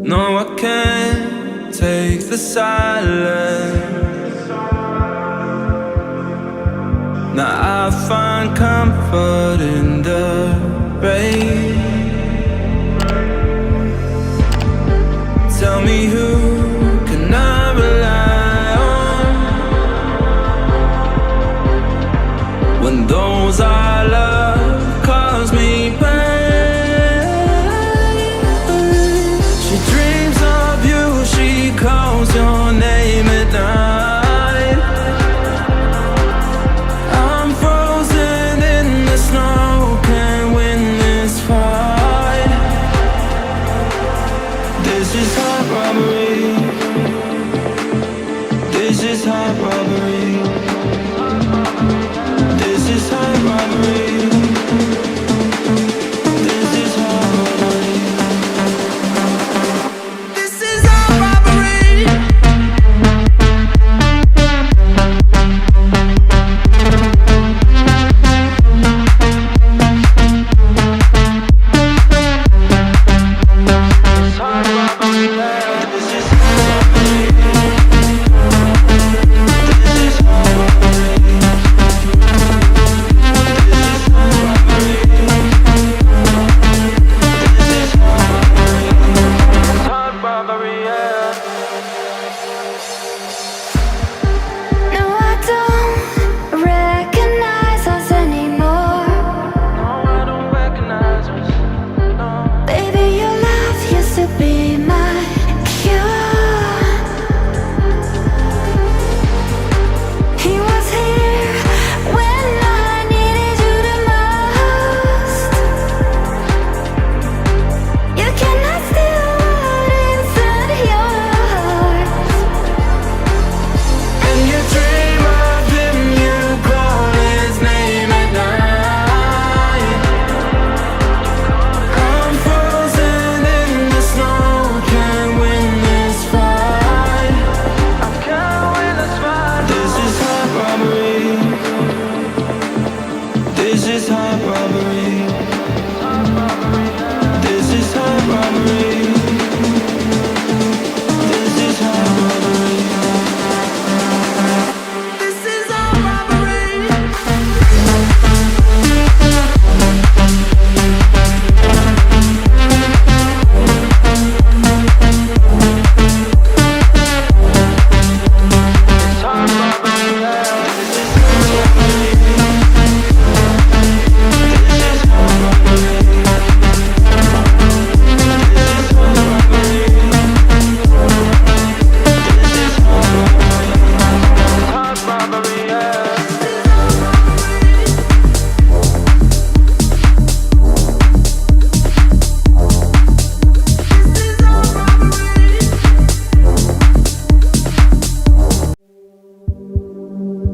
No, I can't take the silence. Now I find comfort in the rain. Tell me, who can I rely on when those I love cause me pain? She dreams of you, she calls your name at night. I'm frozen in the snow, can't win this fight. This is heart robbery. This is heart robbery. This is heart robbery. This is heart robbery. This is heart robbery.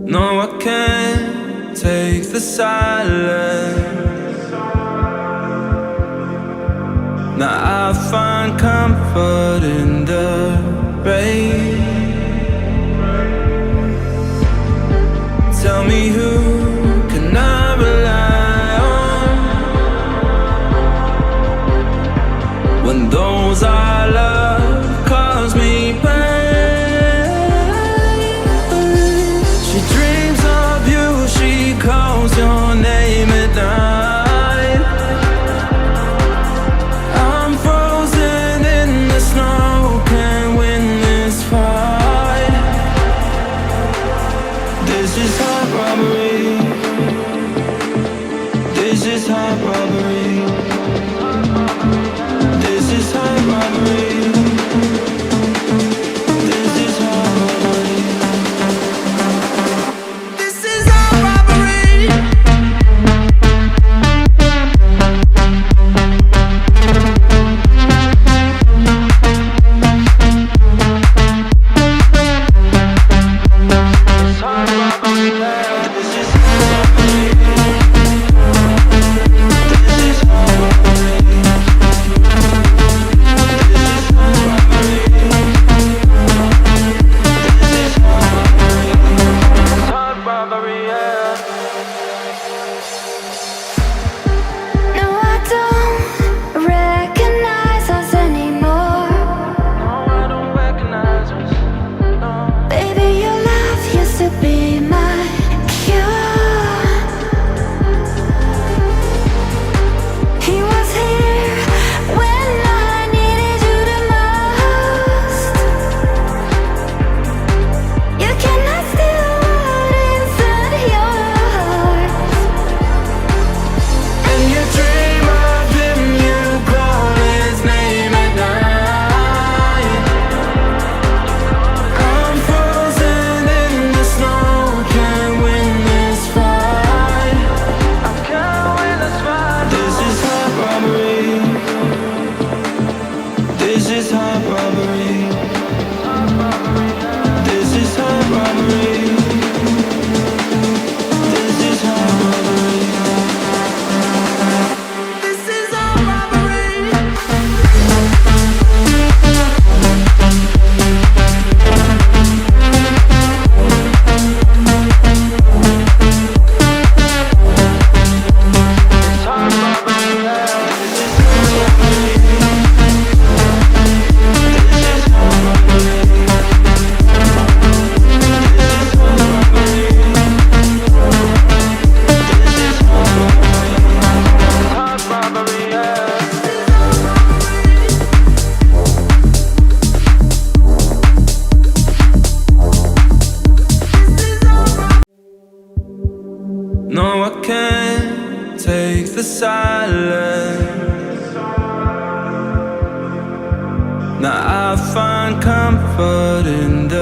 No, I can't take the silence. Now I find comfort in the rain. Tell me, who can I rely on when those I love cause me pain? She dreams of you, she calls your name at night. I'm frozen in the snow, can't win this fight. This is hard robbery. This is hard robbery. This is hard robbery. This is hard robbery. No, I can't take the silence. Now I find comfort in the